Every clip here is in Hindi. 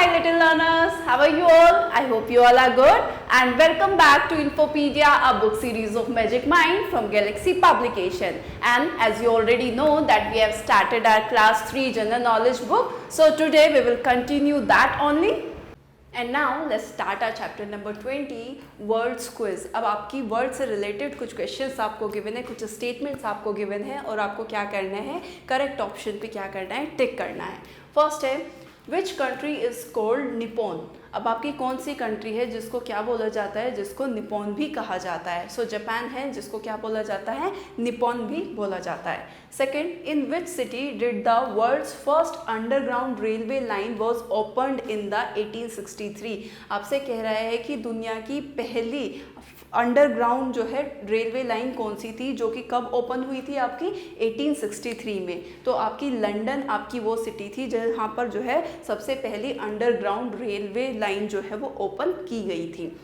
my little learners, how are you all? I hope you all are good and welcome back to Infopedia, a book series of Magic Mind from Galaxy Publication. And as you already know that we have started our class 3 general knowledge book. So today we will continue that only. And now let's start our chapter number 20 words quiz. अब आपकी वर्ड से रिलेटेड कुछ क्वेश्चंस आपको गिवन है, कुछ स्टेटमेंट्स आपको गिवन है और आपको क्या करना है, करेक्ट ऑप्शन पे क्या करना है, टिक करना है। फर्स्ट है which country is called Nippon. अब आपकी कौन सी कंट्री है जिसको क्या बोला जाता है, जिसको निपोन भी कहा जाता है। सो जापान है जिसको क्या बोला जाता है, निपोन भी बोला जाता है। Second, in which city did the world's first underground railway line was opened in the 1863। आपसे कह रहा है कि दुनिया की पहली अंडरग्राउंड जो है रेलवे लाइन कौन सी थी, जो कि कब ओपन हुई थी आपकी 1863 में। तो आपकी लंदन आपकी वो सिटी थी जहाँ पर जो है सबसे पहली अंडरग्राउंड रेलवे लाइन जो है वो ओपन की गई थी।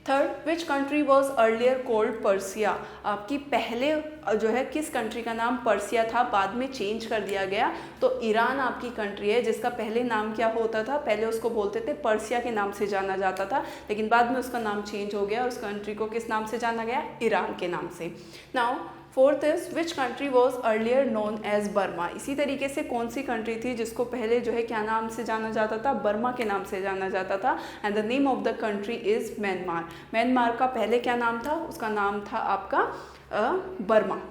Third, which country was earlier cold Persia. आपकी पहले जो है किस कंट्री का नाम पर्सिया था, बाद में चेंज कर दिया गया। तो ईरान आपकी कंट्री है जिसका पहले नाम क्या होता था, पहले उसको बोलते थे पर्सिया के नाम से जाना जाता था, लेकिन बाद में उसका नाम चेंज हो गया और उस कंट्री को किस नाम से जाना गया, ईरान के नाम से। Now fourth is which country was earlier known as Burma. इसी तरीके से कौन सी कंट्री थी जिसको पहले जो है क्या नाम से जाना जाता था, बर्मा के नाम से जाना जाता था। And the name of the country is Myanmar. Myanmar का पहले क्या नाम था, उसका नाम था आपका Burma.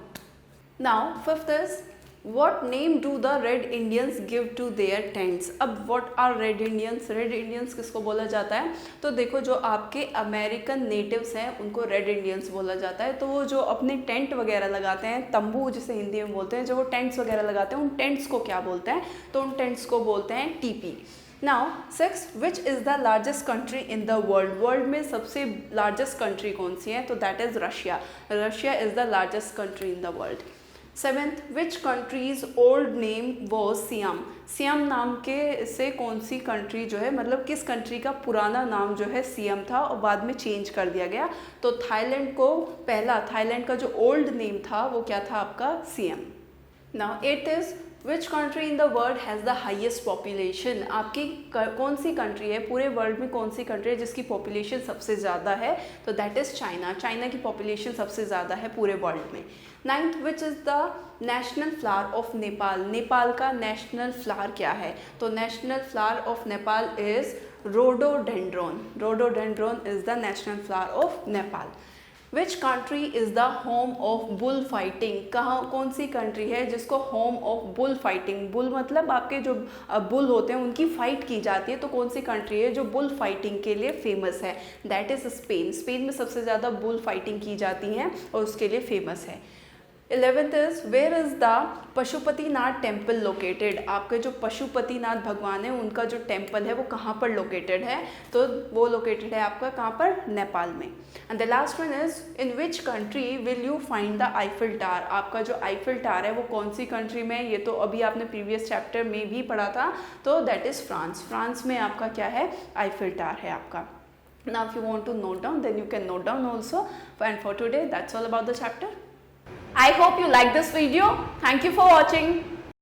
Now fifth is What name do the Red Indians give to their tents? अब what are Red Indians? Red Indians किसको बोला जाता है, तो देखो जो आपके अमेरिकन नेटिव्स हैं उनको रेड इंडियंस बोला जाता है। तो वो जो अपने टेंट वगैरह लगाते हैं, तंबू जिसे हिंदी में बोलते हैं, जो वो टेंट्स वगैरह लगाते हैं उन टेंट्स को क्या बोलते हैं, तो उन टेंट्स को बोलते हैं TP. Now six, which is the largest country in the world. World में सबसे लार्जेस्ट कंट्री कौन सी है, तो that is Russia. Russia is the largest country in the world. Seventh, which countries old name was SIAM. SIAM नाम के से कौन सी कंट्री जो है, मतलब किस कंट्री का पुराना नाम जो है सियाम था और बाद में चेंज कर दिया गया। तो थाईलैंड को पहला, थाईलैंड का जो ओल्ड नेम था वो क्या था आपका, SIAM. Now at is which country in the world has the highest population. आपकी कौन सी कंट्री है, पूरे वर्ल्ड में कौन सी कंट्री है जिसकी पॉपुलेशन सबसे ज़्यादा है, तो दैट इज़ चाइना। चाइना की पॉपुलेशन सबसे ज़्यादा है पूरे वर्ल्ड में। Ninth, which is the national flower of Nepal. Nepal का नेशनल फ्लावर क्या है, तो national flower of Nepal is rhododendron. Rhododendron is the national flower of Nepal. Which country is the home of bull fighting. कहाँ, कौन सी कंट्री है जिसको home of bull fighting, bull मतलब आपके जो बुल होते हैं उनकी फाइट की जाती है, तो कौन सी कंट्री है जो बुल फाइटिंग के लिए फेमस है, दैट इज़ स्पेन। स्पेन में सबसे ज़्यादा बुल फाइटिंग की जाती है और उसके लिए फेमस है। 11th is where is the Pashupatinath temple located. आपके जो पशुपतिनाथ भगवान है उनका जो टेम्पल है वो कहाँ पर लोकेटेड है, तो वो लोकेटेड है आपका कहाँ पर, नेपाल में। And the last one is in which country will you find the Eiffel tower. आपका जो आईफिल टावर है वो कौन सी कंट्री में है, ये तो अभी आपने प्रीवियस चैप्टर में भी पढ़ा था, तो दैट इज़ फ्रांस। फ्रांस में आपका क्या है, आईफिल टावर है आपका। Now if you want to note down then you can note down also. And for today that's all about the chapter. I hope you like this video. Thank you for watching.